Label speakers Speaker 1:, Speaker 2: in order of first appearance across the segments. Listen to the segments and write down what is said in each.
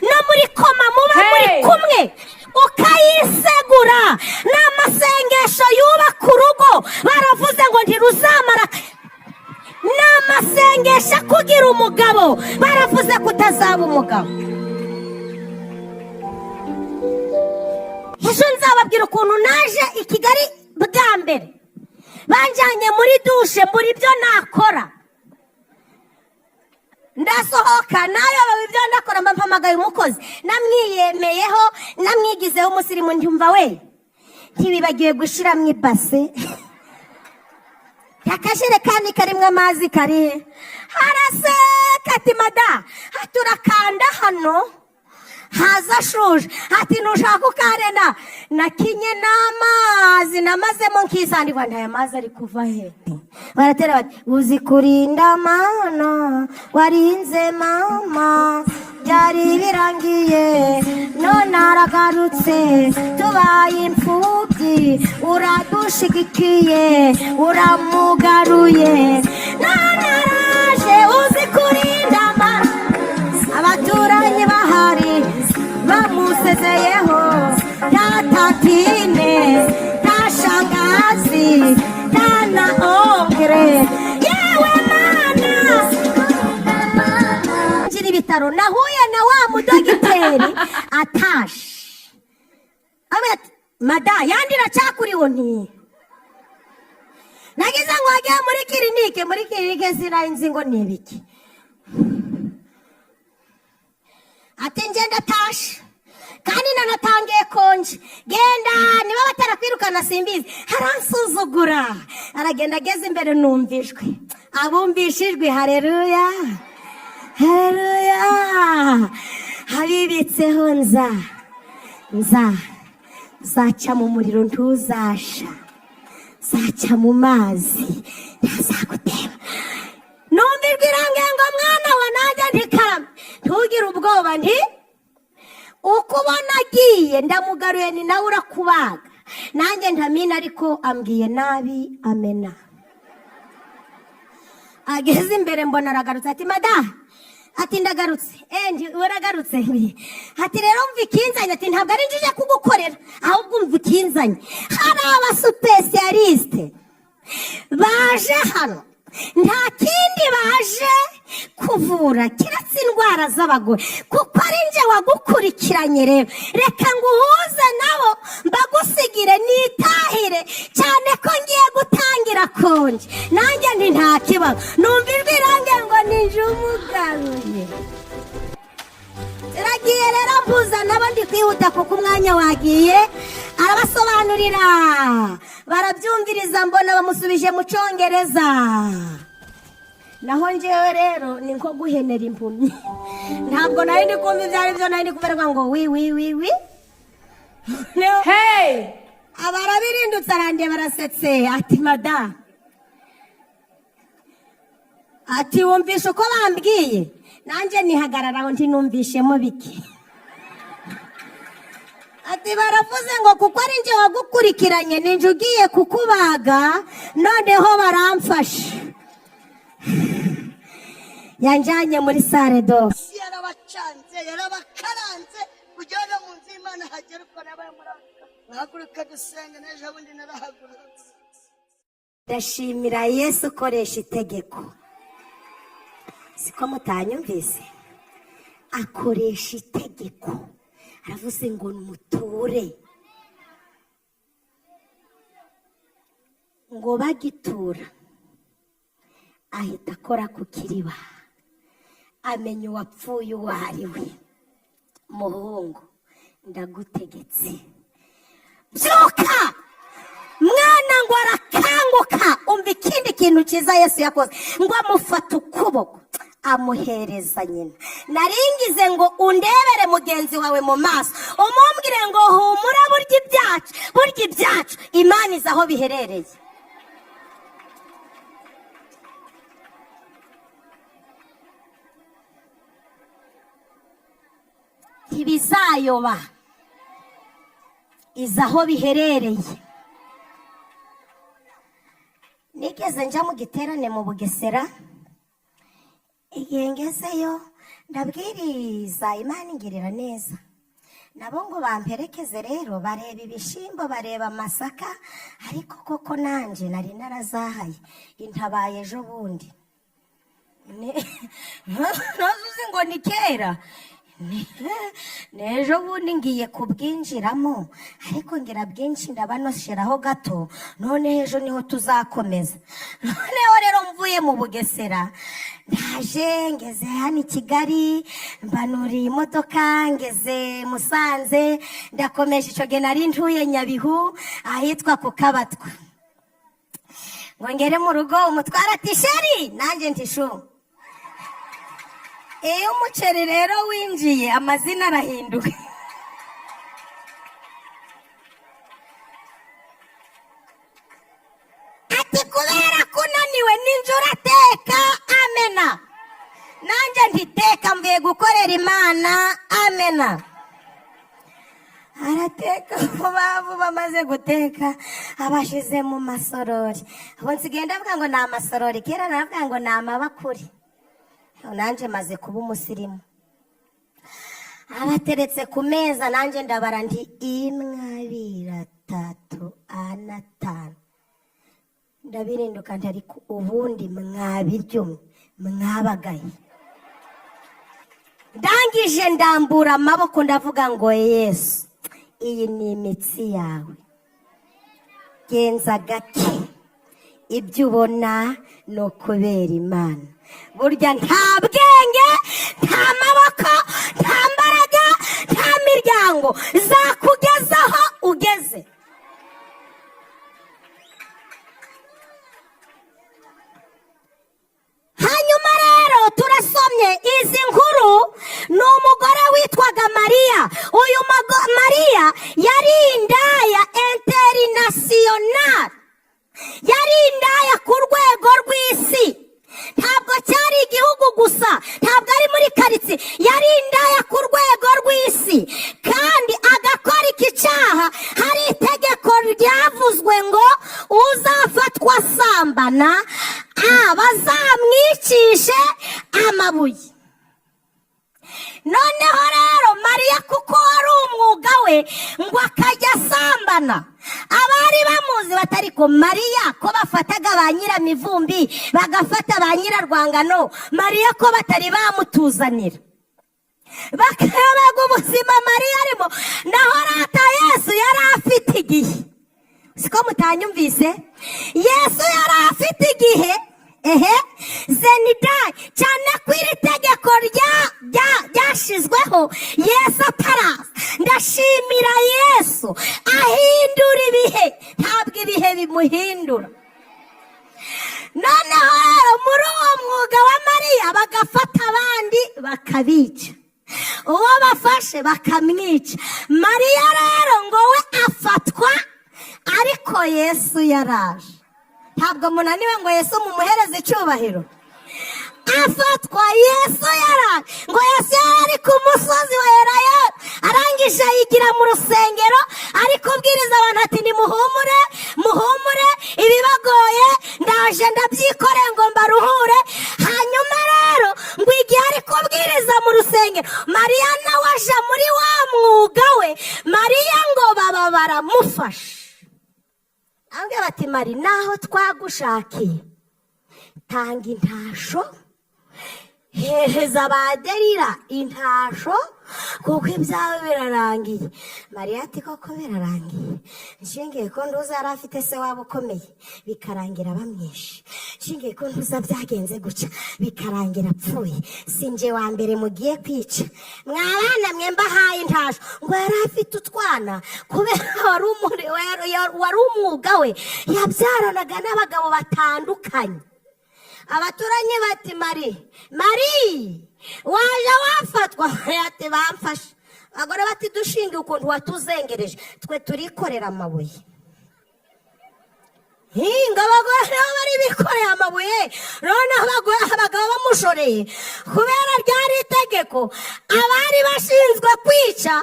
Speaker 1: no muri koma muba muri kumwe ukayisegura. N'amasengesho yubaka urugo baravuze ngo ntiruzamara. N'amasengesho akugira umugabo baravuze ko utazaba umugabo. Ejo nzababwira ukuntu naje i Kigali bwa mbere, banjyanye muri dushe mbura ibyo nakora, ndasohoka nayobewe ibyo ndakora, mpamagaye umukozi namwiyemeyeho namwigizeho umusirimu, ndumva we ntibibagiwe gushiramo ibase akajerekani karimo amazi kari haraseka ati mada turakanda hano haza shuje ati nushaka ukarena nakinye n'amazi namazemo nkisandikwa ntaya mazi ari kuva he. Baratera bati uzi kurinda mana warinze mama byari birangiye none aragarutse tubaye imfubyi uradushigikiye uramugaruye none araje uzi kurinda mana. Abaturanyi bahari bamusezeyeho nta tatine nta shangazi nta na ongere yewe mana. Njiri bitaro nahuye na wa mudogiteri atashe ati mada yandira cyakuriho nti nagize ngo ajye muri kirinike sinayinzi ngo nibiki. Ati ngenda tashe kandi nanatangiye konje genda niba batarakwirukana simbizi. Haransuzugura aragenda ageze imbere numvishwe abumbishijwe. Haleluya haleluya. Habibitseho nzaca mu muriro ntuzasha, zaca mu mazi ntazagutema. Numvirwa irangengo mwana wa nanjye ntikarame ntugire ubwoba nti uko ubona agiye ndamugaruye ni nawe urakubaga nanjye ntamina, ariko ambwiye nabi amena. Ageze imbere mbona aragarutse ati mada ati ndagarutse. Ndi uragarutse ati rero umva ikinzanye. Ati ntabwo ari njije kugukorera ahubwo umva ikinzanye. Hari abasupesiyaliste baje hano nta kindi baje kuvura kiretse indwara z'abagore, kuko ari nje wagukurikiranye. Rero reka nguhuze nabo mbagusigire nitahire, cyane ko ngiye gutangira konje nanjye ndi nta kibazo. Numva ijwi irange ngo ninje umugaruye. Iragiye rero mpuza nabo ndi kwihuta kuko umwanya wagiye. Arabasobanurira barabyumviriza, mbona bamusubije mu Cyongereza. Naho njyewe rero ni nko guhenera impumyi, ntabwo nari ndi kumva ibyo ari byo, nari ndi kuberwa ngo wi hey. Abarabirindutse arangiye barasetse ati mada ati wumvishe uko bambwiye. Nanjye nihagararaho ntinumvishemo bike. Ati baravuze ngo kuko ari nje wagukurikiranye ninje ugiye kukubaga noneho baramfashe. Yanjanye muri sale do
Speaker 2: yarabacanze yarabakaranze kujyana mu nzu y'Imana hagera uko nabaye muraka nahaguruka dusenga n'ejo bundi narahagurutse.
Speaker 1: Ndashimira Yesu ukoresha itegeko. Siko mutanyumvise, akoresha itegeko. Aravuze ngo muture, ngo bagitura ahita akora ku kiriba amenya uwapfuye uwo ari we. Muhungu ndagutegetse byuka. Mwana ngo arakanguka. Umva ikindi kintu cyiza Yesu yakoze, ngo amufata ukuboko amuhereza nyina. Naringize ngo undebere mugenzi wawe mu maso umumbwire ngo humura, burya ibyacu Imana izi aho biherereye. Ntibizayoba, izi aho biherereye. Nigeze njya mu giterane mu Bugesera, igihe ngezeyo ndabwiriza Imana ingirira neza, nabo ngo bamperekeze rero bareba ibishimbo bareba amasaka, ariko koko nanje nari narazahaye intabaye ejo bundi nazuze ngo ni kera n'ejo bundi ngiye kubwinjiramo, ariko ngira bwinshi ndabanosheraho gato, none ejo niho tuzakomeza. Noneho rero mvuye mu Bugesera ndaje ngeze hano i Kigali, mbanuriye imodoka ngeze Musanze, ndakomeje ico gihe nari ntuye Nyabihu ahitwa ku Kabatwa, ngo ngere mu rugo umutwara ati sheri, nanjye nti shu. Iyo umuceri rero winjiye amazina arahinduka. Ati kubera ko unaniwe ninjoro ateka, amena. Nanjye ntiteka mvuye gukorera Imana, amena. Arateka vuba vuba, amaze guteka abashize mu masorori. Ubu nsigaye ndavuga ngo ni amasorori, kera naravuga ngo ni amabakuri. Nanjye maze kuba umusirimu. Abateretse ku meza nanjye ndabara nti 1, 2, 3, 4, 5. Ndabirinduka ntari ubundi mwabiryo mwabagaye. Ndangije ndambura amaboko ndavuga ngo Yesu, iyi ni imitsi yawe, genza gake, ibyo ubona ni ukubera Imana. Burya nta bwenge, nta maboko, nta mbaraga, nta miryango zakugezaho ugeze. Hanyuma rero turasomye izi nkuru, ni umugore witwaga Mariya. Uyu Mariya yari indaya international, yari indaya ku rwego rw'isi. Ntabwo cyari igihugu gusa, ntabwo ari muri karitsiye, yari indaya ku rwego rw'isi. Kandi agakora iki cyaha, hari itegeko ryavuzwe ngo uzafatwa asambana bazamwicishe amabuye. Noneho rero Mariya kuko wari umwuga we ngo akajya asambana, abari bamuzi batari ko Mariya ko bafataga ba nyiramivumbi bagafata ba nyirarwangano, Mariya ko batari bamutuzanira, bakayoberwa ubuzima Mariya arimo. Naho rata Yesu yari afite igihe, siko mutanyumvise? Yesu yari afite igihe zenidayi cyane ko iri tegeko ryashizweho Yesu ataraza. Ndashimira Yesu ahindura ibihe, ntabwo ibihe bimuhindura. Noneho rero muri uwo mwuga wa Mariya bagafata abandi bakabica, uwo bafashe bakamwica. Mariya rero ngo we afatwa, ariko Yesu yaraje. Ntabwo munaniwe ngo Yesu mumuhereze icyubahiro. Afatwa, Yesu yaraje. Ngo Yesu yari ku musozi wa Elayono, arangije yigira mu rusengero, ari kubwiriza abantu ati nimuhumure, muhumure, ibibagoye ndaje ndabyikoreye ngo mbaruhure. Hanyuma rero ngo igihe ari kubwiriza mu rusengero, Mariya nawe aje muri wa mwuga we. Mariya ngo baba baramufasha, ambwira bati Mari, naho twagushakiye tanga intasho, hereza baderira intasho, kuko ibyawe birarangiye. Mariya ati koko birarangiye? Nshingiye ko nduza yari afite se waba ukomeye bikarangira bamwishe, nshingiye ko nduza byagenze guca bikarangira apfuye, sinje wa mbere mugiye kwica. Mwabana mwe mbahaye intasho. Ngo yari afite utwana, kubera wari umwuga we, yabyaranaga n'abagabo batandukanye. Abaturanyi bati Mari, waje wafatwa? Ati bamfashe. Abagore bati dushinge ukuntu watuzengereje, twe turikorera amabuye. Hinga abagore nabo bari bikoreye amabuye, none abagabo bamushoreye. Kubera ryari itegeko, abari bashinzwe kwica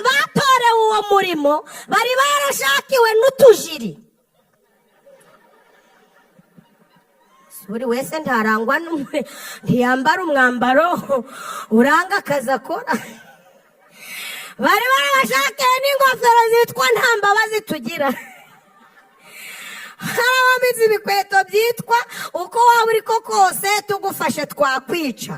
Speaker 1: batorewe uwo murimo, bari barashakiwe n'utujiri. buri wese ntarangwa ntiyambara umwambaro uranga akazi akora. Bari barabashakira n'ingofero zitwa nta mbabazi tugira. Hari abameze ibikweto byitwa uko waba uri ko kose tugufashe twakwica.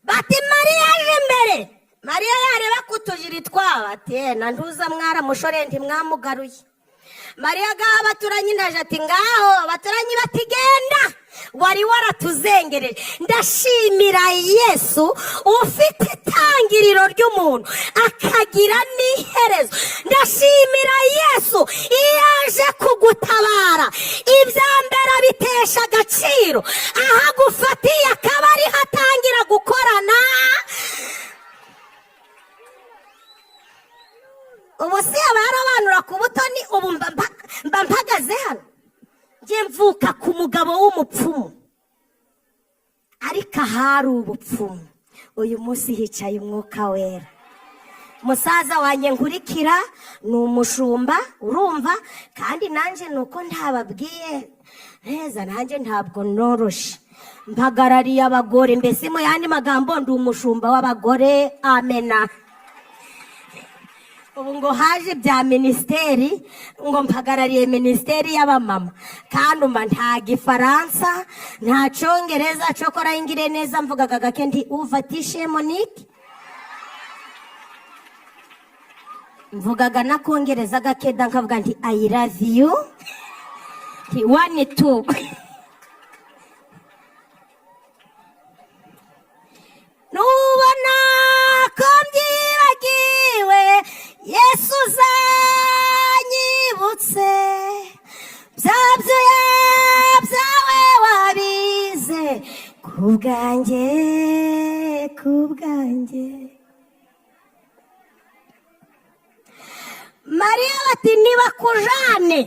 Speaker 1: Bati Mariya aje imbere. Mariya yareba kutujiri twaba ati na ntuza mwaramushore ntimwamugaruye. Mariya gaha abaturanyi ndaje ati ngaho abaturanyi bati genda wari waratuzengereje. Ndashimira Yesu ufite itangiriro ry'umuntu akagira n'iherezo. Ndashimira Yesu iyo aje kugutabara ibya mbere bitesha agaciro, aho agufatiye akaba ari hatangira gukorana. Ubu si abarobanura ku butoni, ubu mba mpagaze hano ngiye mvuka ku mugabo w'umupfumu, ariko ahari ubupfumu uyu munsi hicaye umwuka wera. Musaza wanjye nkurikira ni umushumba, urumva, kandi nanjye nuko ntababwiye neza, nanjye ntabwo noroshe, mpagarariye abagore, mbese mu yandi magambo ndi umushumba w'abagore. Amena. Ubu ngo haje bya ministeri, ngo mpagarariye ministeri y'abamama, kandi umba nta gifaransa nta cyongereza, cyokora ingire neza mvugaga gake ndi uvatishe Monique, mvugaga na kongereza gake da nkavuga nti I love you nti 1 2 nubona ko mbyibagiwe Yesu zanyibutse byabyoya byawe wabize kubwanjye. Mariya bati niba kujane,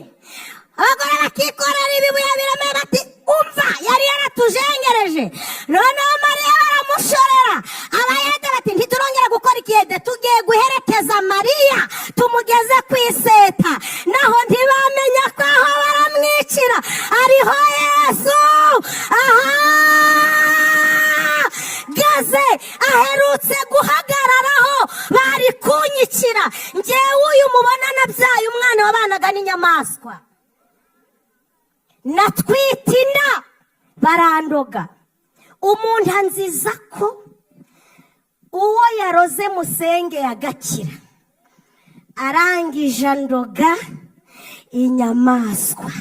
Speaker 1: abagore bakikorera ibibuye biremereye bati umva yari yaratujengereje. Noneho Mariya baramushorera, abayede bati ntiturongera gukora ikiyede, tugiye guherekeza Mariya tumugeze ku iseta. Naho ntibamenya ko aho baramwicira ariho Yesu gaze aherutse guhagararaho bari kunyicira. Njyewe uyu mubona nabyaye umwana wabanaga n'inyamaswa, natwite inda barandoga. Umuntu anziza ko uwo yaroze musenge agakira, arangije andoga inyamaswa.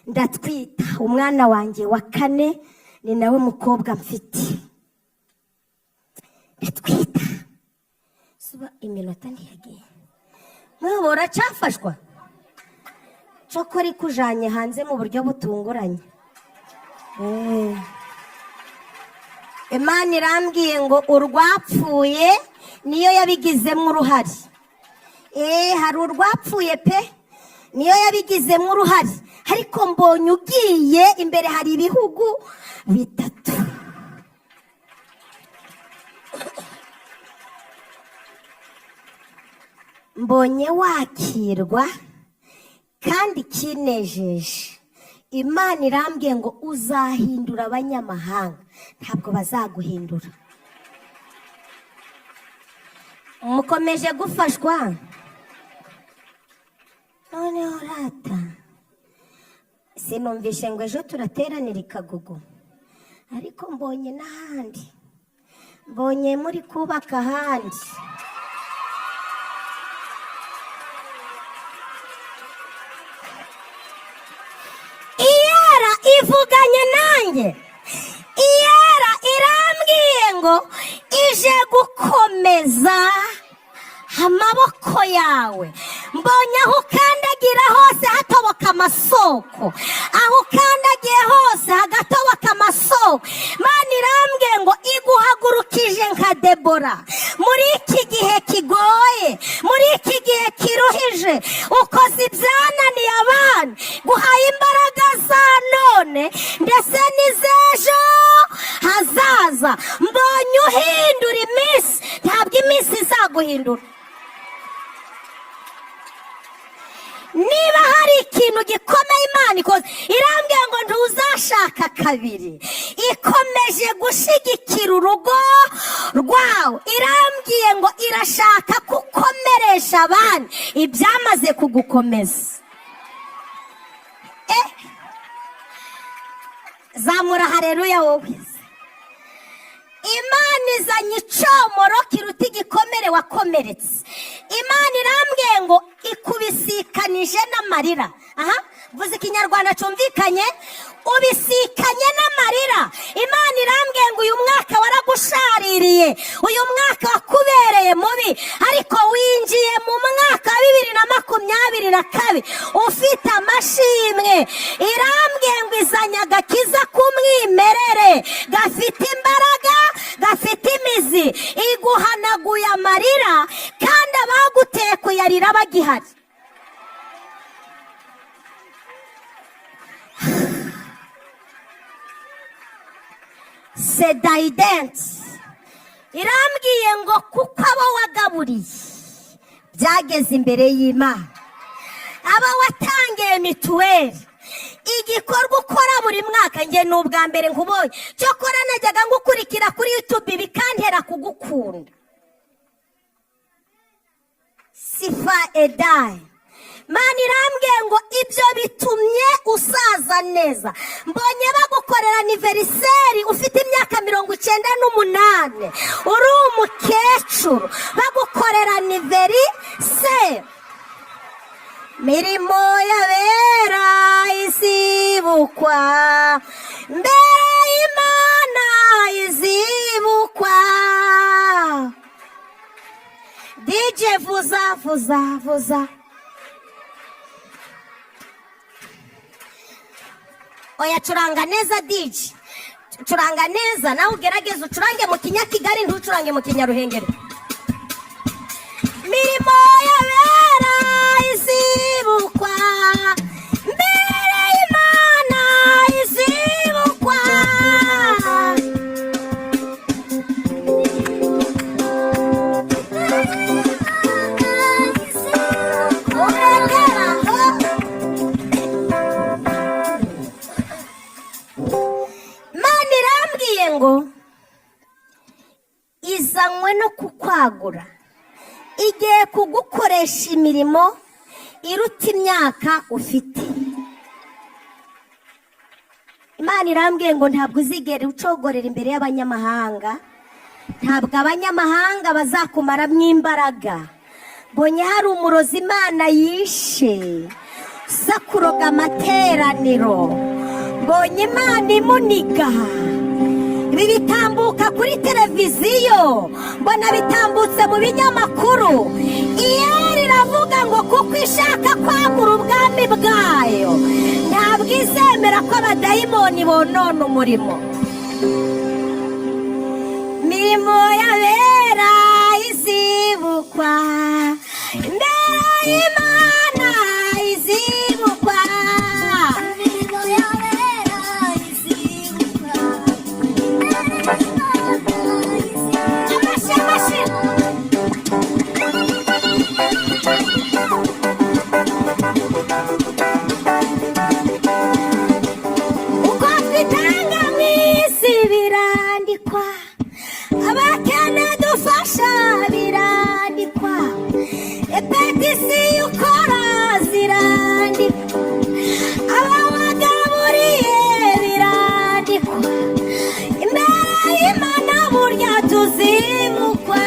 Speaker 1: Ndatwita umwana wanjye wa 4, ni nawe mukobwa mfite. Ndatwita suba iminota ntiyagiye, mwe uracafashwa cyokora ikujanye hanze mu buryo butunguranye. Imana irambwiye ngo urwapfuye niyo yabigizemo uruhare. Hari urwapfuye pe niyo yabigizemo uruhare, ariko mbonye ugiye imbere hari ibihugu 3. Mbonye wakirwa kandi kinejeje. Imana irambwiye ngo uzahindura abanyamahanga, ntabwo bazaguhindura. Mukomeje gufashwa. Noneho rata sinumvishe ngo ejo turateranira i Kagugu, ariko mbonye n'ahandi, mbonye muri kubaka ahandi. Iyera ivuganye nanjye, Iyera irambwiye ngo ije gukomeza amaboko yawe. Mbonye aho ukandagira hose hatoboka amasoko, aho ukandagiye hose hagatoboka amasoko. Mana irambwiye ngo iguhagurukije nka Debora muri iki gihe kigoye, muri iki gihe kiruhije. Ukoze ibyananiye abana, guhaye imbaraga za none ndetse n'izejo hazaza. Mbonye uhindura iminsi, ntabwo iminsi izaguhindura. Niba hari ikintu gikomeye Imana ikoze, irambwiye ngo kabiri ikomeje gushigikira urugo rwawe, irambwiye ngo irashaka kukomeresha abandi ibyamaze kugukomeza. Zamura haleluya wowe. Imana izanye icomoro kiruta igikomere wakomeretse. Imana irambwiye ngo ikubisikanije n'amarira. Aha, vuze ikinyarwanda cyumvikanye, ubisikanye n'amarira. Imana irambwiye ngo uyu mwaka waragushaririye, uyu mwaka wakubereye mubi, ariko winjiye mu mwaka wa 2022 ufite amashimwe. Irambwiye ngo izanye agakiza k'umwimerere gafite imbaraga, gafite imizi, iguhanaguye amarira kandi abaguteye kuyarira bagihari. Sedayidenti irambwiye ngo kuko abo wagaburiye byageze imbere y'Imana, aba watangiye mituweli, igikorwa ukora buri mwaka, njye ni ubwa mbere nkubonye, cyokora najyaga ngukurikira kuri YouTube bikantera kugukunda. Sifa Edai, Mana irambwiye ngo ibyo bitumye usaza neza. Mbonye bagukorera aniveriseri ufite imyaka 98, uri umukecuru, bagukorera aniveriseri. Mirimo y'abera izibukwa, mbere y'Imana izibukwa. DJ vuza vuza vuza. Oya curanga neza DJ, curanga neza, nawe ugerageze ucurange mu Kinyakigali, ntucurange mu Kinyaruhengeri. Mirimo y'abera izibukwa, mbere y'Imana izibukwa. Mana irambwiye ngo izanywe no kukwagura, igiye kugukoresha imirimo iruta imyaka ufite. Imana irambwiye ngo ntabwo uzigera ucogorera imbere y'abanyamahanga, ntabwo abanyamahanga bazakumaramo imbaraga. Mbonye hari umurozi Imana yishe uza kuroga amateraniro, mbonye Imana imuniga. Ibi bitambuka kuri televiziyo, mbona bitambutse mu binyamakuru. Iyeri iravuga ngo kuko ishaka kwagura ubwami bwayo, ntabwo izemera ko abadayimoni bonona umurimo. Mirimo y'abera izibukwa, mbere y'Imana izibukwa. Mirimo y'abera izibukwa. Uko twitanga mu isi birandikwa, abakene dufasha birandikwa, epetisiyo ukora zirandikwa, aba wagaburiye birandikwa, imbere y'Imana burya tuzibukwa.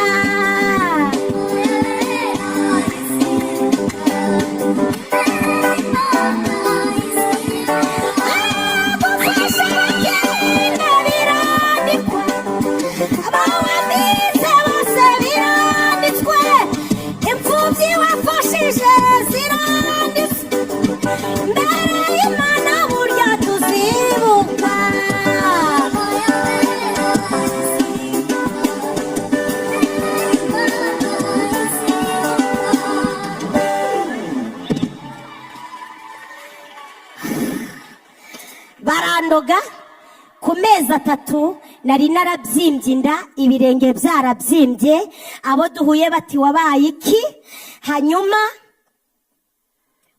Speaker 1: Barandoga ku mezi 3 nari narabyimbye inda, ibirenge byarabyimbye. Abo duhuye bati wabaye iki? Hanyuma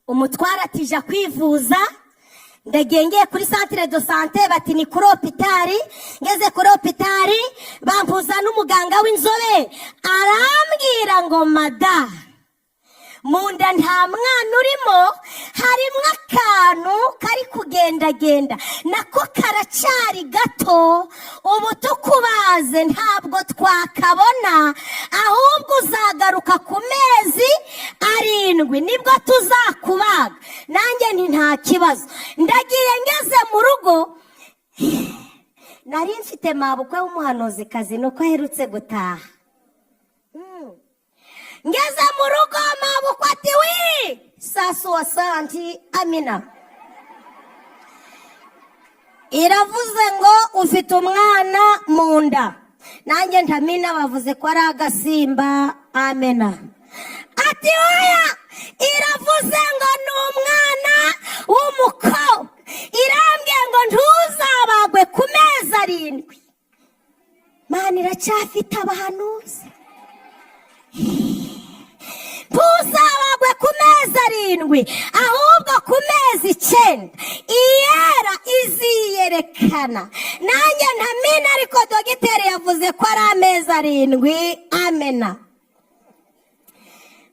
Speaker 1: umutwara atija kwivuza, ndagengeye kuri centre de santé bati ni kuri hopitari. Ngeze kuri hopitari bampuza n'umuganga w'inzobe arambwira ngo mada, munda nta mwana urimo, harimo akantu kari kugendagenda nako karacari gato, ubu tukubaze ntabwo twakabona, ahubwo uzagaruka ku mezi 7 nibwo tuzakubaga. Nanjye nti nta kibazo. Ndagiye ngeze mu rugo, nari mfite mabukwe w'umuhanuzikazi nuko aherutse gutaha. Ngeze mu rugo mabukwe ati wi sasu wasanti Amina, iravuze ngo ufite umwana mu nda. Nanjye ntamina bavuze ko ari agasimba. Amena ati oya, iravuze ngo ni umwana w'umukobwa, irambwiye ngo ntuzabagwe ku mezi 7. Mana iracyafite abahanuzi. Ntuzabagwe ku mezi 7 ahubwo ku mezi 9 iyera iziyerekana. Nanjye ntamina ariko dogiteri yavuze ko ari amezi 7. Amena.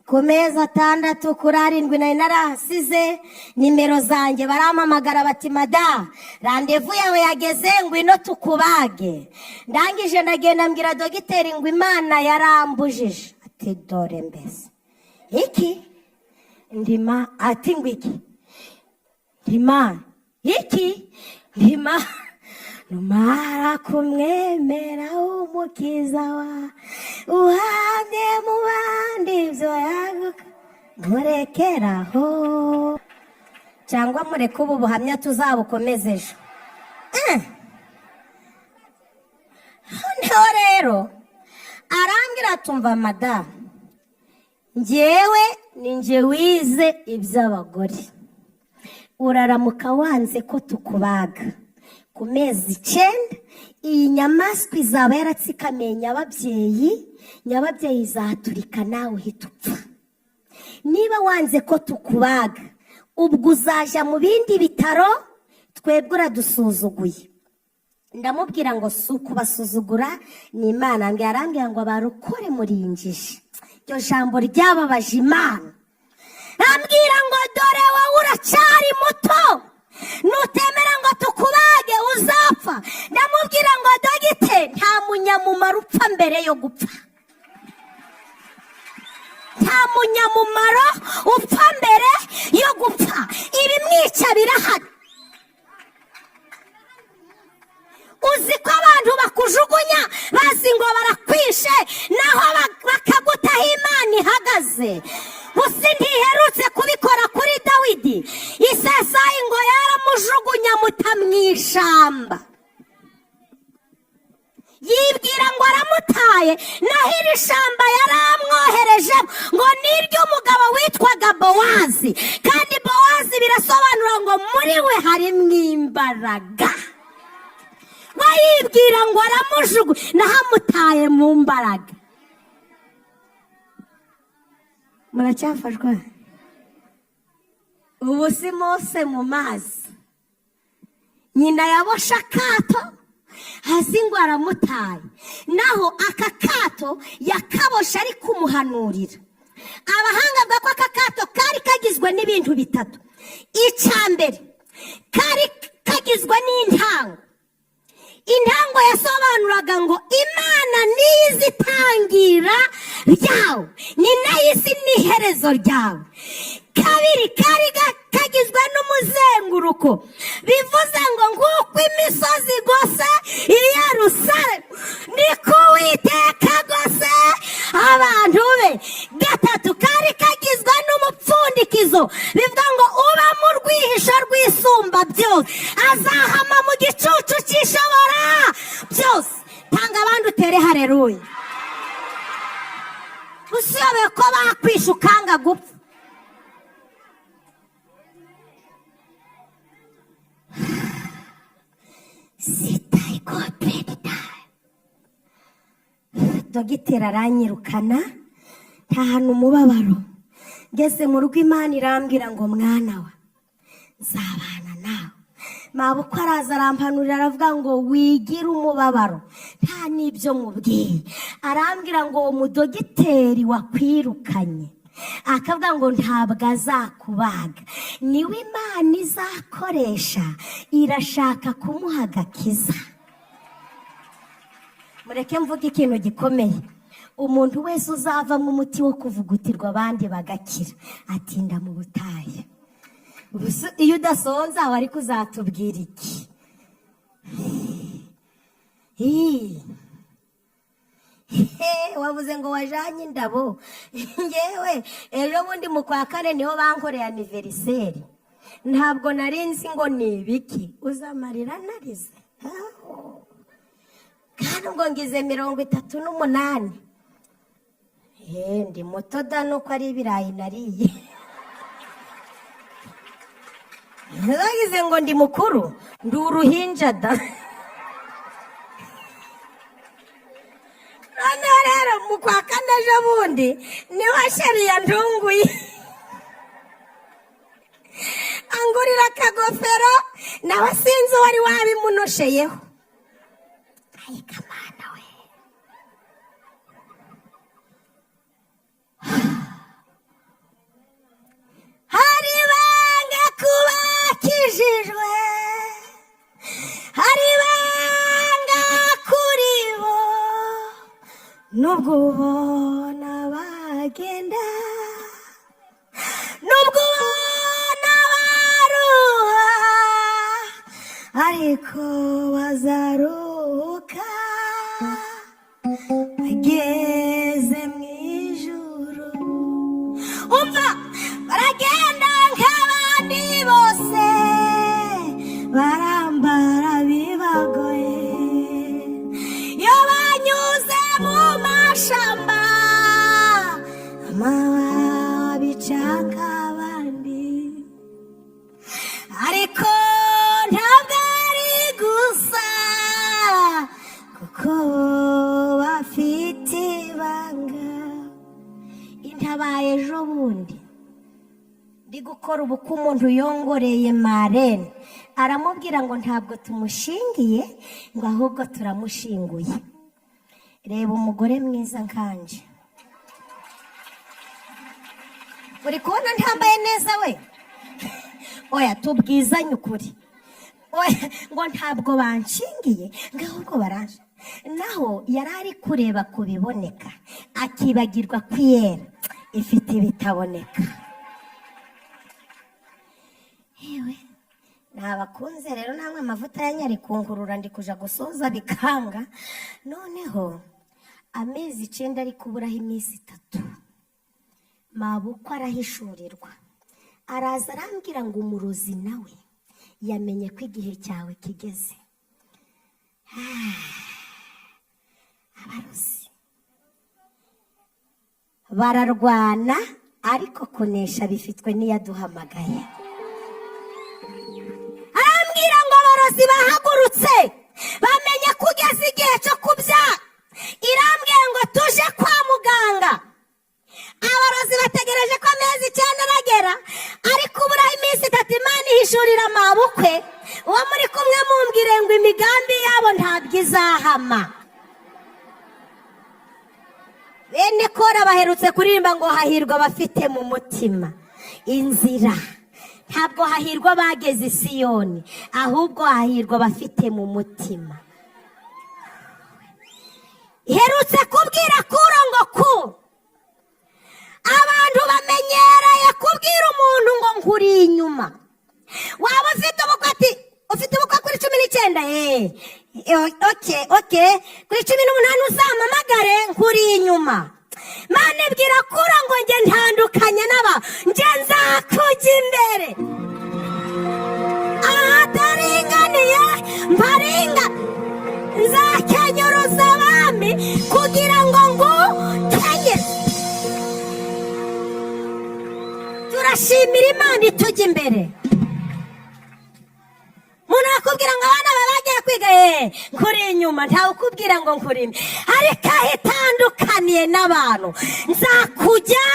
Speaker 1: Ku mezi 6 kuri 7 nari narasize nimero zanjye, barampamagara bati mada, randevu yawe yageze, ngwino tukubage. Ndangije ndagenda mbwira dogiteri ngo Imana yarambujije. Ati dore mbese iki ndima, ati ngwiki ndima iki ndima, numara kumwemera umukiza wa uhamye mu bandi ibyo yaguka murekeraho, cyangwa mureke ubu buhamya tuzabukomeze ejo. Noneho rero arambwira tumva madamu, njyewe ni nje wize iby'abagore, uraramuka wanze ko tukubaga ku mezi 9, iyi nyamaswa izaba yaratsikamiye nyababyeyi izaturika nawe uhita upfa. Niba wanze ko tukubaga ubwo uzaja mu bindi bitaro, twebwe uradusuzuguye. Ndamubwira ngo si ukubasuzugura, ni Imana arambwira ngo barukore murinjije. Iryo jambo ryababaje Imana. Rambwira ngo dore wowe uracyari muto, nutemera ngo tukubage uzapfa. Ndamubwira ngo dogite, nta munyamumaro upfa mbere yo gupfa. Nta munyamumaro upfa mbere yo gupfa. Ibimwica birahari. Uzi ko abantu bakujugunya bazi ngo barakwishe, naho bakagutaho Imana ihagaze. Gusa ntiherutse kubikora kuri Dawidi. Isasayi ngo yaramujugunya muta mw'ishamba, yibwira ngo aramutaye, naho iri shamba yaramwohereje ngo niryo umugabo witwaga Bowazi, kandi Bowazi birasobanura ngo muri we harimo imbaraga. Wayibwira ngo aramujugu, nahamutaye mu mbaraga. Muracyafashwa? Ubu si Mose mu mazi, nyina yabosha akato hasi ngo aramutaye, naho aka kato yakabosha ari kumuhanurira. Abahanga bavuga ko aka kato kari kagizwe n'ibintu bitatu. Icyambere kari kagizwe n'intango. Intango yasobanuraga ngo Imana nizi itangira ryawe, ni nayo izi n'iherezo ryawe. Kabiri kari kagizwe n'umuzenguruko, bivuze ngo nk'uko imisozi igose i Yerusalemu niko Uwiteka agose abantu be. Gatatu kari kagizwe n'umupfundikizo, bivuga ngo uba mu rwihisho rw'isumba byose azahama mu gicucu cy'ishobora byose. Tanga abandi utere haleluya. Usiyobe ko bakwishe ukanga gupfa. Dogiteri aranyirukana, ntahana umubabaro. Ngeze mu rugo Imana irambwira ngo mwana wa, nzabana nawe. mabukwe araza arampanurira aravuga ngo wigira umubabaro nta n'ibyo mubwiye. Arambwira ngo uwo mudogiteri wakwirukanye akavuga ngo ntabwo azakubaga, niwe Imana izakoresha, irashaka kumuha agakiza. Mureke mvuga ikintu gikomeye, umuntu wese uzavamo umuti wo kuvugutirwa abandi bagakira atinda mu butayu. Iyo udasonza wari kuzatubwira iki? Wavuze ngo wajanye indabo. Ngewe ejo bundi mu kwa kane niho bankoreye anniversaire, ntabwo nari nzi ngo ni ibiki. Uzamarira narize kandi ngo ngize 38. Ndi muto da nuko ari ibirayi nariye. Nagize ngo ndi mukuru, ndi uruhinja da. None rero mu kwa kane ejo bundi niho sheri yandunguye angurira akagofero, nawe sinzi wari wabimunosheyeho. Ayika Mana we. Hari banga kubakijijwe, hari banga kuri bo, nubwo ubona bagenda, nubwo ubona baruha, ariko bazaruka bageze mu ijuru. Umva, baragenda nk'abandi bose, barambara bibagoye. Iyo banyuze mu mashamba, amababi acaka abandi, ariko ntabwo ari gusa, kuko bafite ibanga. Intabaye ejo bundi ndi gukora ubukwe, umuntu yongoreye marene aramubwira ngo ntabwo tumushingiye, ngo ahubwo turamushinguye. Reba umugore mwiza nkanje, uri kubona ntambaye neza we? Oya tubwizanye ukuri, oya ngo ntabwo banshingiye, ngo ahubwo baraje. Naho yari ari kureba ku biboneka akibagirwa ko iyera ifite ibitaboneka. Yewe nabakunze rero, namwe amavuta yanyari kungurura ndi kuja gusoza bikanga. Noneho amezi 9 ari kuburaho iminsi 3, mabukwe arahishurirwa, araza arambwira ngo umurozi nawe yamenye ko igihe cyawe kigeze. Abarozi bararwana, ariko kunesha bifitwe n'iyaduhamagaye. Arambwira ngo abarozi bahagurutse bamenye kugeza igihe cyo kubyara. Irambwira ngo tuje kwa muganga. Abarozi bategereje ko amezi 9 aragera, ariko uburaho iminsi 3 Imana ihishurira mabukwe. Uwo muri kumwe mumbwire ngo imigambi yabo ntabwo izahama. Bene Kora baherutse kuririmba ngo hahirwa abafite mu mutima inzira. Ntabwo hahirwa bageze i Siyoni, ahubwo hahirwa abafite mu mutima. Iherutse kubwira Kura ngo ku abantu bamenyereye kubwira umuntu ngo nkuri inyuma. Waba ufite ubukwe ati ufite ubukwe kuri 19, okay kuri 18 uzamamagare nkuri inyuma. Mana ibwira Kura ngo nge ntandukanye n'aba, nge nzakujya imbere. Ahataringaniye mparinga, nzakenyuruza abami kugira ngo ngukenye. Turashimira Imana itujya imbere. Umuntu akubwira ngo abana bagiye kwiga nkuri inyuma, ntawe ukubwira ngo nkuri imbere. Ariko ahitandukaniye n'abantu, nzakujya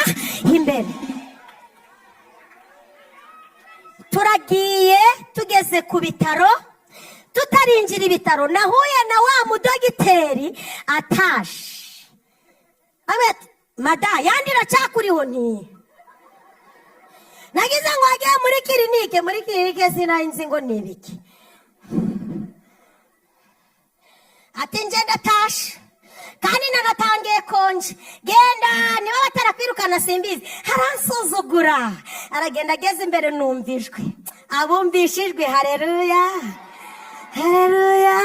Speaker 1: imbere. Turagiye tugeze tugeze ku bitaro tutarinjira ibitaro nahuye na wa mudogiteri atashe ati mada yandi iracyakuriho nti nagize ngo wagiye muri kirinike sinayinzi ngo ni ibiki ati nje ndatashe kandi nanatangiye konje genda niba batarakwirukana simbizi haransuzugura aragenda ageze imbere numvijwe abumvishijwe hareruya hareruya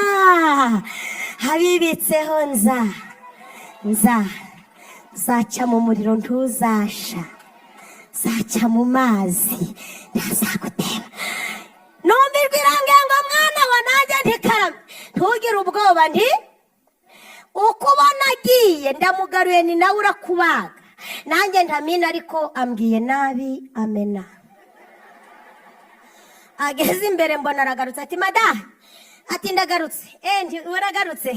Speaker 1: habibitseho nzaca mu muriro ntuzasha zaca mu mazi ntazagutema numvijwe irangiye ngo mwana wa nanjye ntikarame ntugire ubwoba nti uko ubona agiye ndamugaruye ni nawe urakubaga nanjye ntamina ariko ambwiye nabi amena ageze imbere mbona aragarutse ati mada ati ndagarutse waragarutse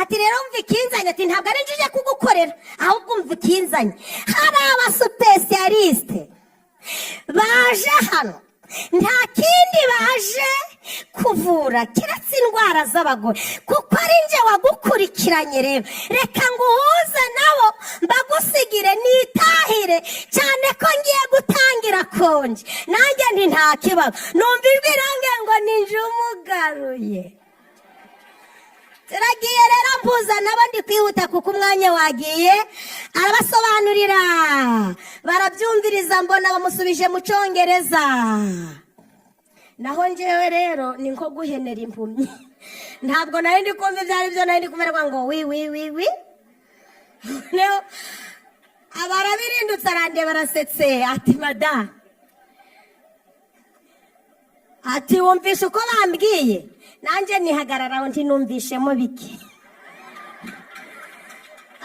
Speaker 1: ati rero mva ikinzanye ati ntabwo ari njije kugukorera ahubwo mva ikinzanye hari abasupesiyalisite baje hano nta kindi baje kuvura keretse indwara z'abagore kuko ari nje wagukurikiranye rero reka nguhuze nabo mbagusigire nitahire cyane ko ngiye gutangira konje nanjye nti nta kibazo numva ijwi irangiye ngo ninje umugaruye turagiye rero mpuza nabo ndi kwihuta kuko umwanya wagiye arabasobanurira barabyumviriza mbona bamusubije mu cyongereza naho njyewe rero ni nko guhenera impumyi ntabwo nari ndi kumva ibyo ari byo nari ndi kumererwa ngo wi abarabirindutse arande barasetse ati mada ati wumvishe uko bambwiye nanjye nihagararaho ntinumvishemo bike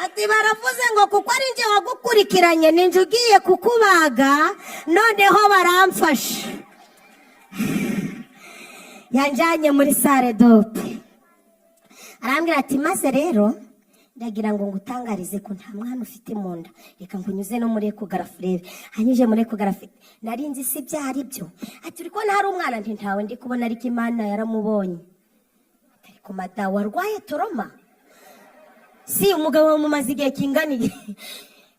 Speaker 1: ati baravuze ngo kuko ari njye wagukurikiranye ninjye ugiye kukubaga noneho baramfashe yanjanye muri sale dope arambwira ati maze rero ndagira ngo ngutangarize ko nta mwana ufite mu nda reka ngunyuze no muri ekogarafi hanyuje muri ekogarafi nari nzi si byari byo ati uri kubona hari umwana nti ntawe ndi kubona ariko Imana yaramubonye ariko mada warwaye toroma si umugabo wamumaze igihe kinganiye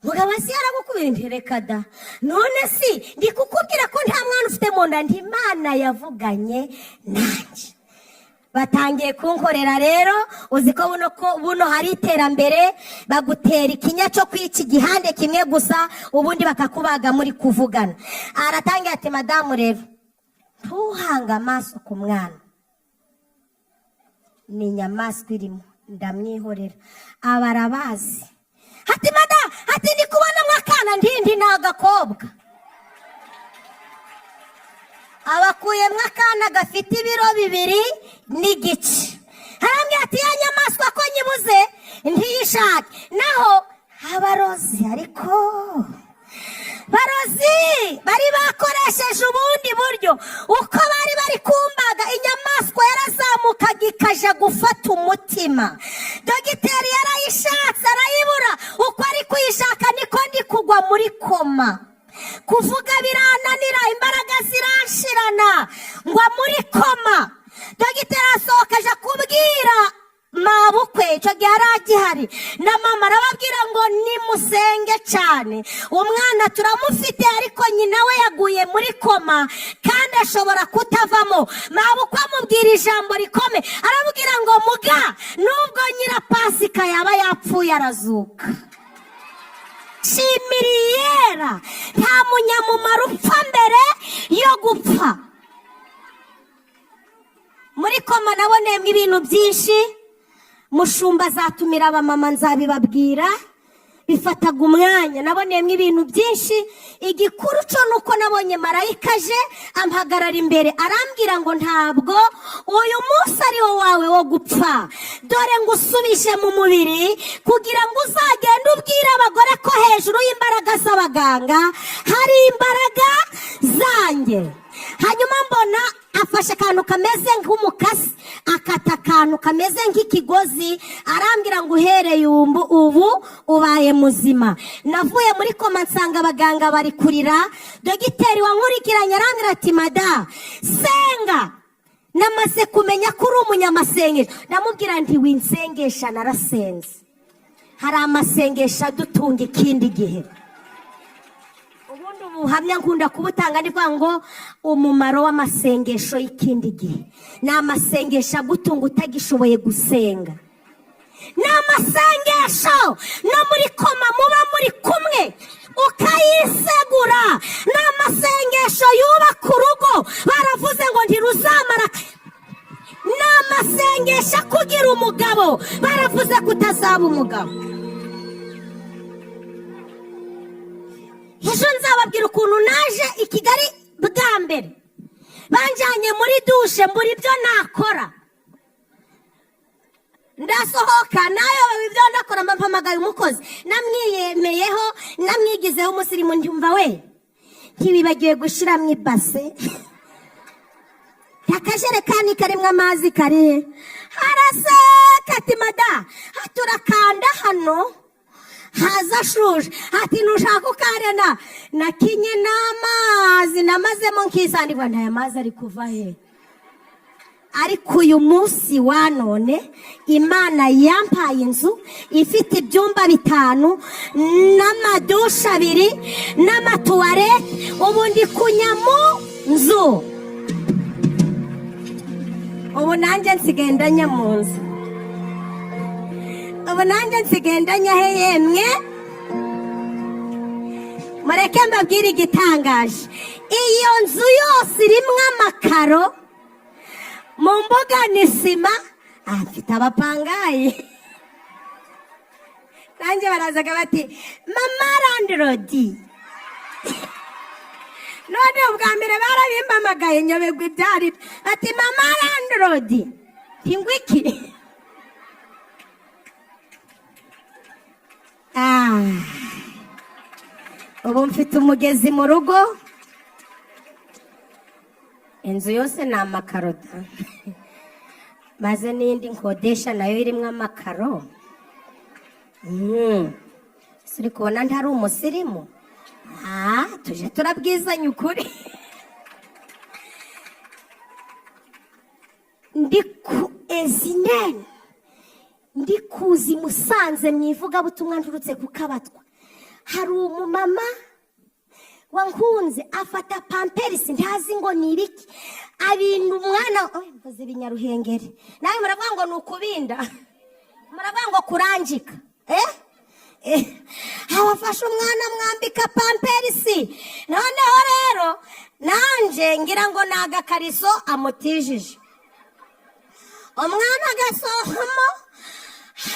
Speaker 1: mugabo si yaragukubira reka da none si ndi kukubwira ko nta mwana ufite mu nda nti Imana yavuganye nanjye batangiye kunkorera rero uzi ko buno hari iterambere bagutera ikinya cyo kwica igihande kimwe gusa ubundi bakakubaga muri kuvugana aratangiye ati madamu rero ntuhanga amaso ku mwana ni inyamaswa irimo ndamwihorera abarabazi hati madamu hati ndi kubona mwakana ndindi ni agakobwa abakuyemo akana gafite ibiro 2 n'igice harambye ati ya nyamaswa ko nyibuze ntiyishake naho abarozi ariko barozi bari bakoresheje ubundi buryo uko bari kumbaga inyamaswa yarazamukaga ikaja gufata umutima dogiteri yarayishatse arayibura uko ari kuyishaka niko ndi kugwa muri koma kuvuga birananira imbaraga ziranshirana ngwa muri koma dogiteri asohoka aja kubwira mabukwe icyo gihe yari agihari na mama arababwira ngo nimusenge cyane umwana turamufite ariko nyina we yaguye muri koma kandi ashobora kutavamo mabukwe amubwira ijambo rikome arabwira ngo muga nubwo nyirapasika yaba yapfuye arazuka shimiriyera nta munyamumaro upfa mbere yo gupfa muri koma naboneyemo ibintu byinshi mushumba azatumira abamama nzabibabwira bifataga umwanya naboneyemo ibintu byinshi igikuru cyo nuko nabonye marayika aje ampagarara imbere arambwira ngo ntabwo uyu munsi ari wo wawe wo gupfa dore ngo usubije mu mubiri kugira ngo uzagende ubwire abagore ko hejuru y'imbaraga z'abaganga hari imbaraga zanjye hanyuma mbona afashe akantu kameze nk'umukasi akata akantu kameze nk'ikigozi arambwira ngo uhereye ubu ubaye muzima navuye muri koma nsanga abaganga bari kurira dogiteri wankurikiranye arambwira ati mada senga namaze kumenya ko uri umunyamasengesho ndamubwira nti winsengesha narasenze hari amasengesho adutunga ikindi gihe ubundi ubuhamya nkunda kubutanga ndivuga ngo umumaro w'amasengesho y'ikindi gihe ni amasengesho agutunga utagishoboye gusenga ni amasengesho no muri koma muba muri kumwe ukayisegura ni amasengesho yubaka urugo baravuze ngo ntiruzamara ni amasengesho akugira umugabo baravuze ko utazaba umugabo ejo nzababwira ukuntu naje i Kigali bwa mbere banjyanye muri dushe mbura ibyo nakora ndasohoka nayo ibyo ndakora mpamagaye umukozi namwiyemeyeho namwigizeho umusirimu ndumva we ntibibagiwe gushyiramo ibase akajerekani karimo amazi kare haraseka ati mada turakanda hano haza shuje ati nushaka ukarena nakinye n'amazi namazemo nkisandibwa ntaya mazi ari kuva he ariko uyu munsi wa none Imana yampaye inzu ifite ibyumba 5 n'amadusha 2 n'amatuware ubu ndi kunyamu nzu ubu nanjye nsigendanya mu nzu ubu nanjye nsigendanya he yemwe mureke mbabwire igitangaje iyo nzu yose irimo amakaro mu mbuga ni sima afite abapangayi nanjye barazaga bati mama landlodi none ubwa mbere barabimpamagaye nyobegwa ibyari ati mama landlodi tingwiki ubu mfite umugezi mu rugo inzu yose ni amakaro maze n'indi nkodesha nayo irimo amakaro uri kubona ntari umusirimu tuje turabwizanya ukuri ndi ku Ezineni ndi kuzi Musanze mu ivugabutumwa nturutse ku Kabatwa hari umumama wankunze afata pamperisi ntazi ngo ni ibiki abinda umwana mvuze ibinyaruhengeri nawe muravuga ngo ni ukubinda muravuga ngo kuranjika abafashe umwana mwambika pamperisi noneho rero nanje ngira ngo ni agakariso amutijije umwana agasohamo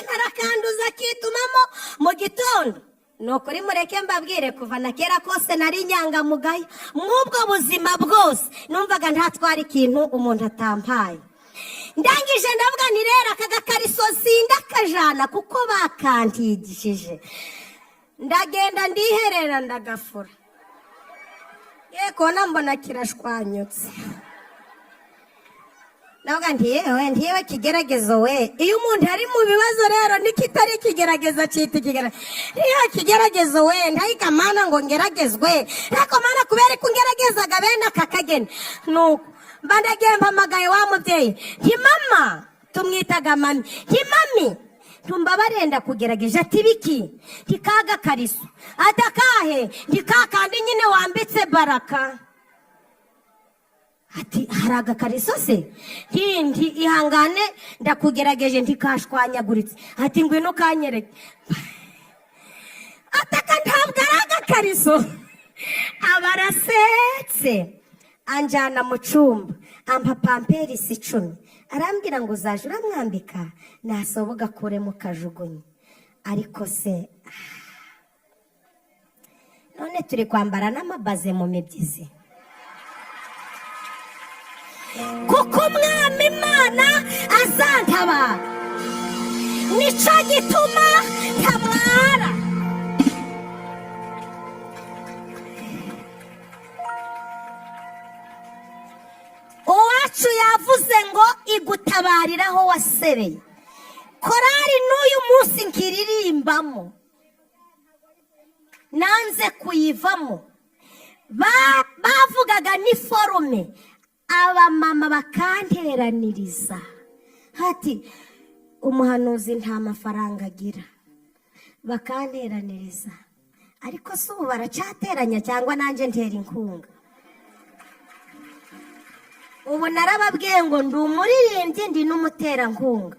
Speaker 1: narakanduza akitumamo mu gitondo nukuri mureke mbabwire kuva na kera kose nari inyangamugayo mw'ubwo buzima bwose numvaga ntatwara ikintu umuntu atampaye ndangije ndavuga ni rero aka gakariso sindakajana kuko bakantigishije ndagenda ndiherera ndagafura yeko mbona kirashwanyutse ndavuga ntiyewe kigeragezo we iyo umuntu ari mu bibazo rero nikitari ikigeragezo cyita ikigeragezo niyo kigeragezo we ndayiga mana ngo ngeragezwe ariko mana kubera ko ngeragezaga bene aka kageni nuko mbandagiye mpamagaye wa mubyeyi nti mama tumwitaga mami nti mami tumbabarenda kugerageje ati biki ntikaga kariso atakahe ntikakandi nyine wambitse baraka ati hari agakariso se nti ihangane ndakugerageje ntikashwanyaguritse ati ngwino kanyereke ataka ntabwo ari agakariso abarasetse anjana mu cyumba ampa pamperisi 10 arambwira ngo uzaje uramwambika nasoba ugakuremo kajugunye ariko se none turi kwambara n'amabaze mu mibyizi kuko umwami Imana azantabara nicyo gituma ntamwara uwacu yavuze ngo igutabarira aho wasereye korari n'uyu munsi nkiririmbamo nanze kuyivamo bavugaga ni forume abamama bakanteraniriza hati umuhanuzi nta mafaranga agira, bakanteraniriza. Ariko si ubu baracyateranya cyangwa nanjye ntera inkunga? Ubu narababwiye ngo ndi umuririmbyi, ndi n'umuterankunga,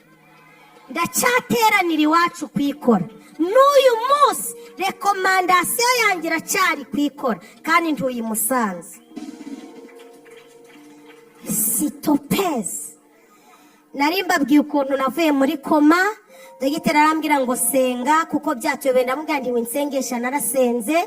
Speaker 1: ndacyateranira iwacu kwikora. N'uyu munsi rekomandasiyo yanjye iracyari kwikora, kandi ntuye i Musanze. Sitopezi. Nari mbabwiye ukuntu navuye muri koma, dogiteri arambwira ngo senga kuko byatuyobeye, ndamubwira nti winsengesha, narasenze.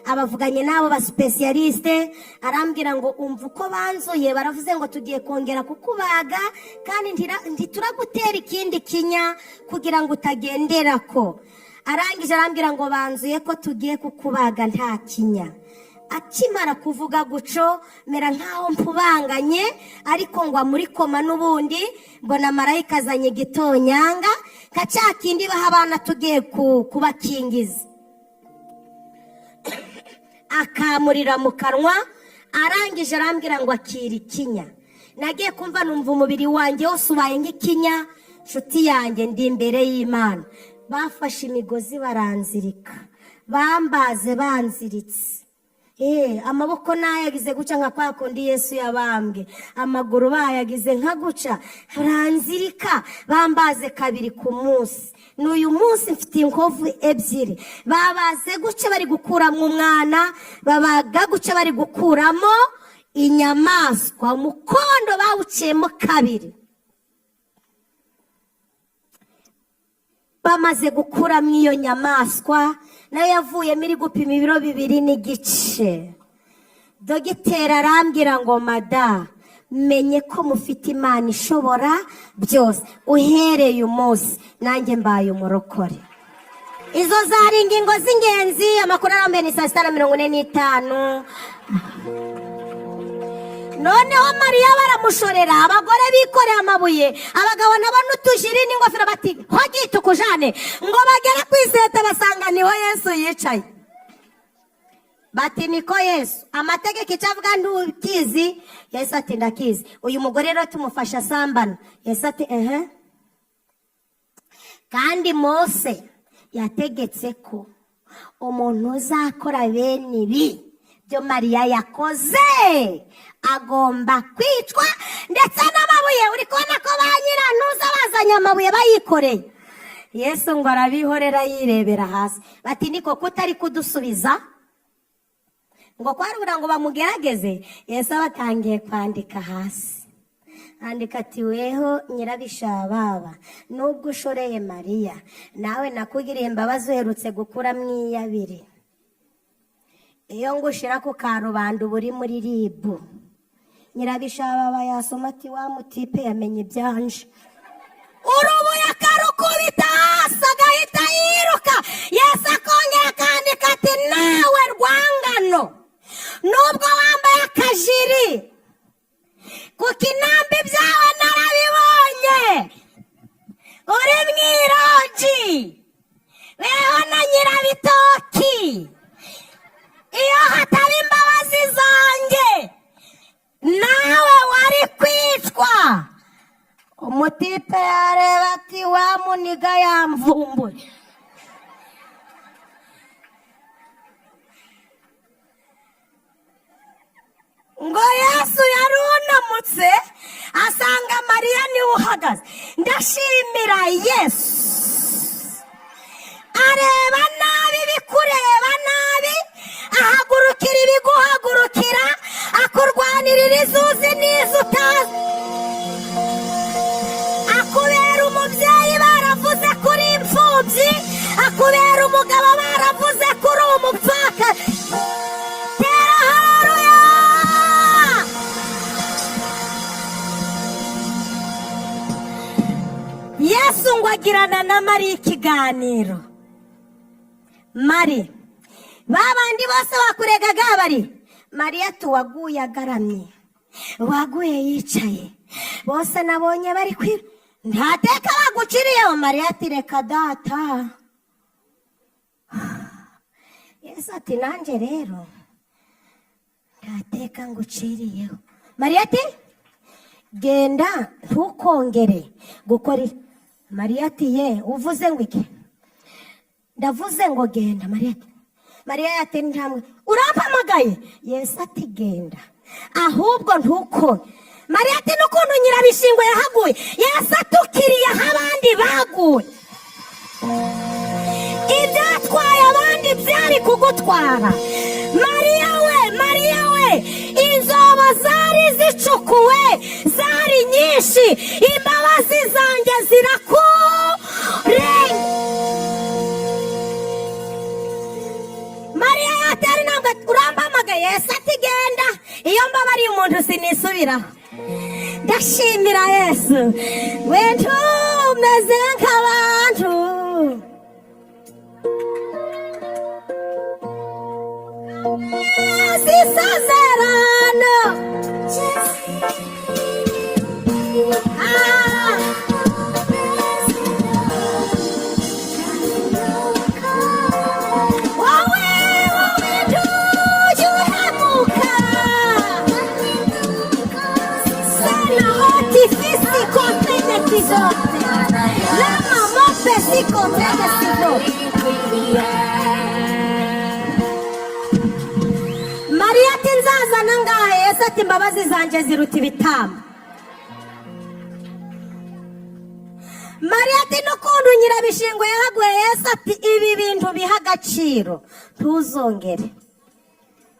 Speaker 1: Abavuganye n'abo ba specialiste arambwira ngo umva uko banzuye, baravuze ngo tugiye kongera kukubaga kandi ntituragutera ikindi kinya kugira ngo utagenderako. Arangije arambwira ngo banzuye ko tugiye kukubaga nta kinya. Akimara kuvuga guco mera nkaho mpubanganye, ariko ngwa muri koma n'ubundi mbona marayika azanye gitonyanga nka cya kindi baha abana tugiye kubakingiza, akamurira mu kanwa. Arangije arambwira ngo akira ikinya. Nagiye kumva numva umubiri wanjye wose ubaye nk'ikinya. Nshuti yanjye, ndi imbere y'Imana. Bafashe imigozi baranzirika, bambaze banziritse. Amaboko nayagize guca nka kwa kundi Yesu yabambwe, amaguru bayagize nka guca, baranzirika bambaze 2 ku munsi. N'uyu munsi mfite inkovu 2. Babaze guca bari gukuramo umwana, babaga guca bari gukuramo inyamaswa, umukondo bawuciyemo 2. Bamaze gukuramo iyo nyamaswa, nayo yavuyemo iri gupima ibiro 2 n'igice. Dogiteri arambwira ngo mada, menye ko mufite Imana ishobora byose. Uhereye umunsi nanjye mbaye umurokore. Izo zari ingingo z'ingenzi. Amakuru arambuye ni 6:45. Noneho Mariya baramushorera, abagore bikoreye amabuye, abagabo nabo n'utujiri n'ingofero, bati hogi tukujane. Ngo bagera ku iseta basanga niho Yesu yicaye. Bati niko Yesu, amategeko icyavuga ndukizi? Yesu ati ndakizi. Uyu mugore rero tumufasha sambana. Yesu ati kandi Mose yategetse ko umuntu uzakora bene ibi byo Mariya yakoze agomba kwicwa, ndetse n'amabuye. Uri kubona ko ba nyirantuza bazanye amabuye bayikoreye. Yesu ngo arabihorera yirebera hasi. Bati niko kutari kudusubiza? Ngo kwarubura ngo bamugerageze. Yesu abatangiye kwandika hasi. Andika ati weho nyirabishababa, nubwo ushoreye Mariya, nawe nakugiriye imbabazi uherutse gukura mwiyabiri. Iyo ngushira ku karubanda buri muri ribu. Nyirabishababa yasoma ati wa mutipe yamenye ibyanje. Urubuye akarukubita hasi agahita yiruka. Yesu akongera akandika ati nawe rwangano, nubwo wambaye akajiri, kuko inambi byawe narabibonye, uri mwiroji, weho na nyirabitoki. Iyo hatari imbabazi zanjye nawe wari kwicwa. Umutipe yareba ati wa muniga yamvumbuye. Ngo Yesu yarunamutse asanga Mariya niwe uhagaze. Ndashimira Yesu, areba nabi bikureba nabi, ahagurukira ibiguhagurukira, akurwanirira izuzi n'izo utazi, akubera umubyeyi baravuze kuri imfubyi, akubera umugabo baravuze kuri umupfaka. Tera haleluya! Yesu ngo agirana na Mariya ikiganiro. Mari, babandi bose bakuregaga bari, Mariya tuwaguye agaramye, waguye yicaye, bose nabonye bari kwira, ntateka baguciriyeho. Mariya ati reka data. Yesu ati nanjye rero ntateka nguciriyeho. Mariya ati genda ntukongere gukora. Mariya ati ye uvuze ngo iki? Ndavuze ngo genda. Mariya ati ntamwe urampamagaye? Yesu ati genda ahubwo ntukongere. Mariya ati n'ukuntu nyirabishingwe yahaguye. Yesu atukiriye aho abandi baguye. Ibyatwaye abandi byari kugutwara. Mariya we inzobo zari zicukuwe zari nyinshi, imbabazi zanjye zirakurenga. Mariya yatera intambwe urampamagaye? Yesu ati genda. Iyo mbabariye umuntu sinisubiraho. Ndashimira Yesu we ntumeze nk'abantu. Isezerano wowe ntujuhemuka. Sana otifisi kontene kizote lama mopesi kontene kizote. Mariya ati nzazana ngahe? Yesu ati imbabazi zanjye ziruta ibitambo. Mariya ati n'ukuntu nyirabishingwe yahaguye. Yesu ati ibi bintu biha agaciro ntuzongere.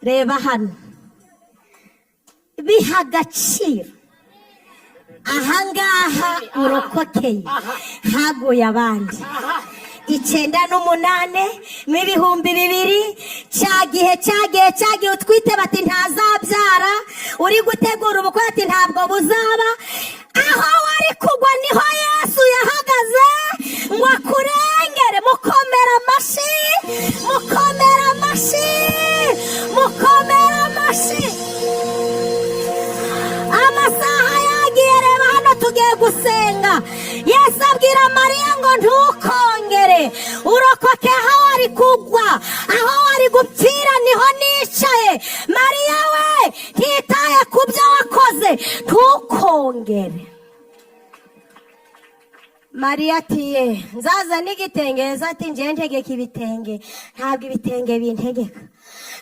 Speaker 1: Reba hano biha agaciro. Ahangaha urokokeye haguye abandi 98 n'ibihumbi 2. cyagihe utwite bati ntazabyara, uri gutegura ubukwe ati ntabwo buzaba. Aho wari kugwa niho Yesu yahagaze ngo akurengere. Mukomera amashyi, mukomera amashyi, mukomera amashyi. Amasaha yagiye, reba hano tugiye gusenga. Yesu abwira Mariya ngo ntukongere, urokoke aho wari kugwa, aho wari gupfira niho nicaye. Mariya we ntitaye ku byo wakoze, ntukongere. Mariya ati ye nzaza n'igitenge. Yesu ati nje ntegeka ibitenge, ntabwo ibitenge bintegeka.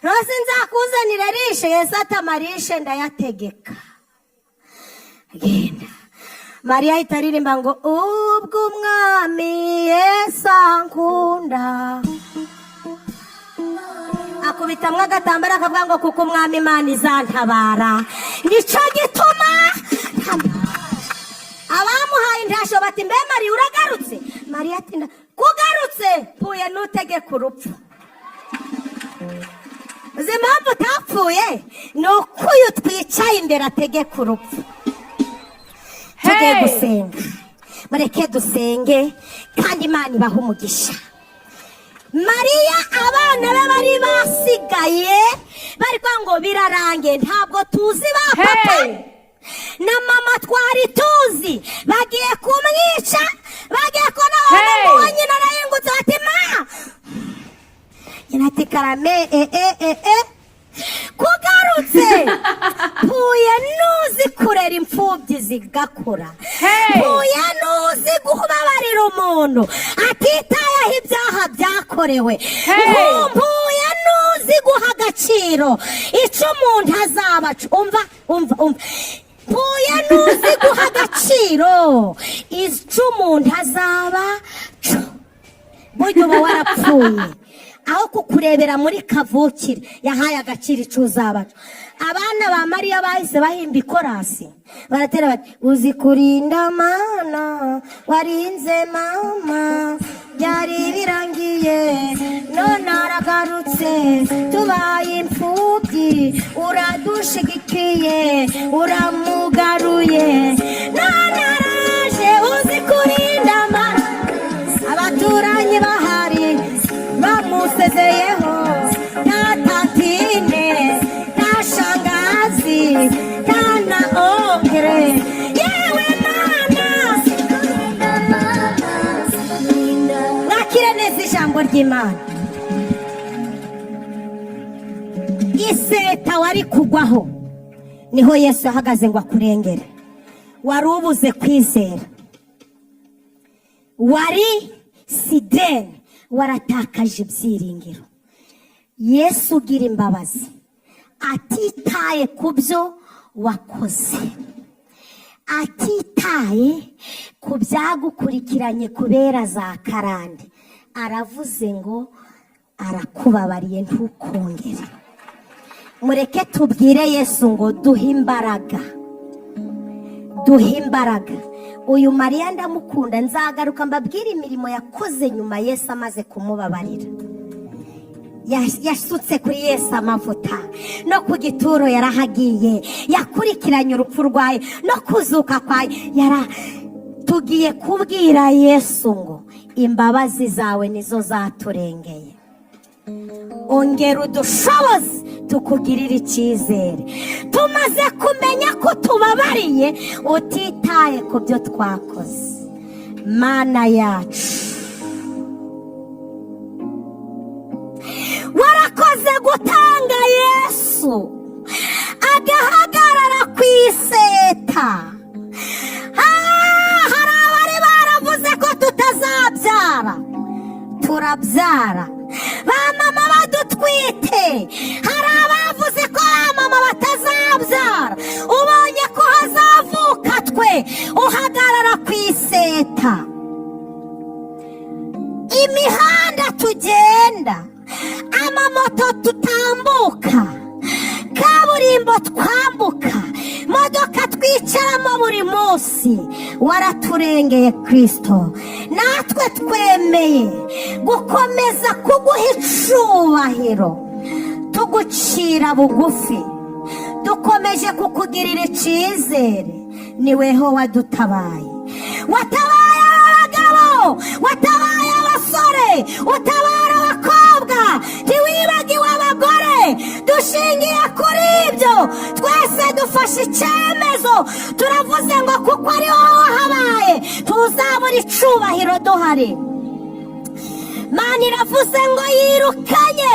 Speaker 1: Rose nzakuzanira rishe. Yesu ati amarishe ndayategeka. Genda. Mariya ahita aririmba ngo ubwo umwami Yesu ankunda. Akubitamwo agatambaro akavuga ngo kuko umwami Imana izantabara. Nicyo gituma abamuhaye intasho bati mbe Mariya uragarutse? Mariya ati kugarutse mpuye n'utegeka urupfu. Uzi impamvu utapfuye? Ni uko uyu twicaye imbere ategeka urupfu. Tugiye gusenga, mureke dusenge kandi Imana ibaha umugisha. Mariya abana be bari basigaye bari kwa ngo birarange, ntabwo tuzi ba papa na mama twari tuzi bagiye kumwica, bagiye kona wa nyina arayengutse ati ma nyina ati karame kugarutse mpuye nuzi kurera imfubyi zigakura. Mpuye nuzi gubabarira umuntu atitayeho ibyaha byakorewe. Mpuye nuzi guha agaciro icyo umuntu azabaca. Umva mpuye nuzi guha agaciro icyo umuntu azabaca. Burya uba warapfuye, aho kukurebera muri kavukire yahaye agaciro icyo uzabaca. Abana ba Mariya bahise bahimba ikorasi baratera bati uzi kurinda Mana, warinze mama, byari birangiye none aragarutse, tubaye imfubyi uradushigikiye, uramugaruye none araje. Uzi kurinda Mana, abaturanyi bahari bamusezeyeho, nta tatine, nta shangazi, nta na ongere. Yewe Mana, mwakire neza ijambo ry'Imana. Iseta wari kugwaho niho Yesu yahagaze ngo akurengere. wari ubuze kwizera, wari sideni, waratakaje ibyiringiro. Yesu ugira imbabazi atitaye ku byo wakoze, atitaye ku byagukurikiranye kubera za karande, aravuze ngo arakubabariye ntukongere. Mureke tubwire Yesu ngo duhe imbaraga, duhe imbaraga. Uyu Mariya ndamukunda, nzagaruka mbabwire imirimo yakoze nyuma Yesu amaze kumubabarira. Yasutse kuri Yesu amavuta, no ku gituro yarahagiye, yakurikiranye urupfu rwayo no kuzuka kwayo. Tugiye kubwira Yesu ngo imbabazi zawe nizo zaturengeye, ongera udushoboze tukugirire icyizere. Tumaze kumenya ko tubabariye utitaye ku byo twakoze. Mana yacu, warakoze gutanga Yesu agahagarara ku iseta. Hari abari baravuze ko tutazabyara, turabyara. Ba mama badutwite, hari abavuze ko ba mama batazabyara. Ubonye ko hazavuka twe, uhagarara ku iseta. Imihanda tugenda, amamoto tutambuka, kaburimbo twambuka, modoka twicaramo buri munsi, waraturengeye Kristo. Natwe twemeye gukomeza kuguha icubahiro, tugucira bugufi, dukomeje kukugirira icyizere. Niweho wadutabaye, watabaye abagabo, watabaye abasore, utabara abakobwa, ntiwibagiwe abagore. Dushingiye kuri ibyo twese dufashe icyemezo, turavuze ngo kuko ari wowe wahabaye tuzabura icubahiro duhari. Mana iravuze ngo yirukanye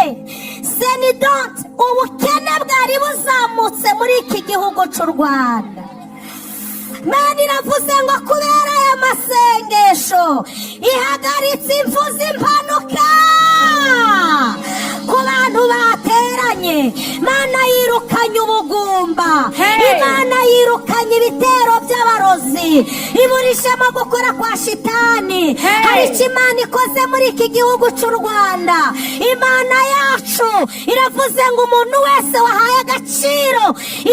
Speaker 1: senidoti, ubukene bwari buzamutse muri iki gihugu cy'u Rwanda. Mana iravuze ngo kubera aya masengesho ihagaritse impfu z'impanuka ku bantu bateranye. Mana yirukanye ubugumba, Imana yirukanye ibitero by'abarozi, iburishemo gukora kwa shitani. Hari icyo Imana ikoze muri iki gihugu cy'u Rwanda. Imana yacu iravuze ngo umuntu wese wahaye agaciro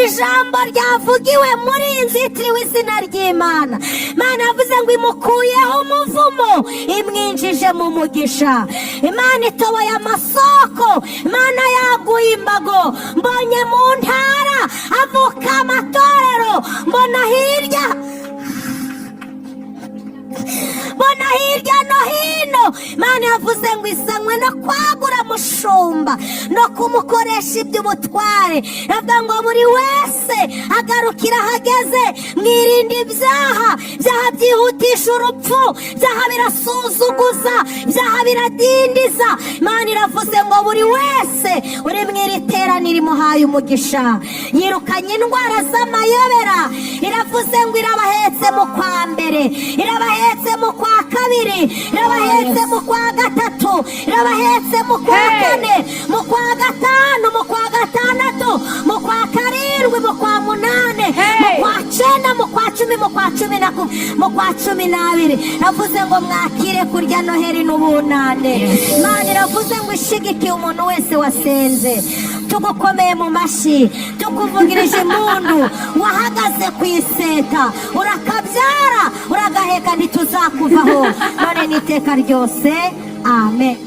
Speaker 1: ijambo ryavugiwe muri iyi nzu yitiriwe izina ry'Imana, Imana yavuze ngo imukuyeho umuvumo, imwinjije mu mugisha. Imana itoboye amasoko, Imana yaguye imbago. Mbonye mu ntara avuka amatorero, mbona hirya no hino. Imana yavuze ngo isanywe no kwagura mushumba no kumukoresha iby'ubutware. Yavuga ngo buri wese agarukira ahageze, mwirinde ibyaha. Ibyaha byihutisha urupfu, ibyaha birasuzuguza, ibyaha biradindiza. Imana iravuze ngo buri wese uri mu iri teraniro imuhaye umugisha. Yirukanye indwara z'amayobera, iravuze ngo irabahetse mu kwa mbere, irabahetse mu kwa kabiri, irabahetse mu kwa gatatu, irabahetse mu kwa kane, mu kwa gatanu, mu kwa gatandatu, mu kwa karindwi, mu kwa munane, mu kwa cyenda, mu kwa cumi, mu kwa cumi na kumwe, mu kwa cumi n'abiri. Iravuze ngo mwakire kurya Noheri n'ubunane. Imana iravuze ngo ishigikiye umuntu wese wasenze. Tugukomeye mu mashyi, tukuvugirije impundu. Wahagaze ku iseta, urakabyara, uragaheka, ntituzakuvaho none n'iteka ryose. Amen.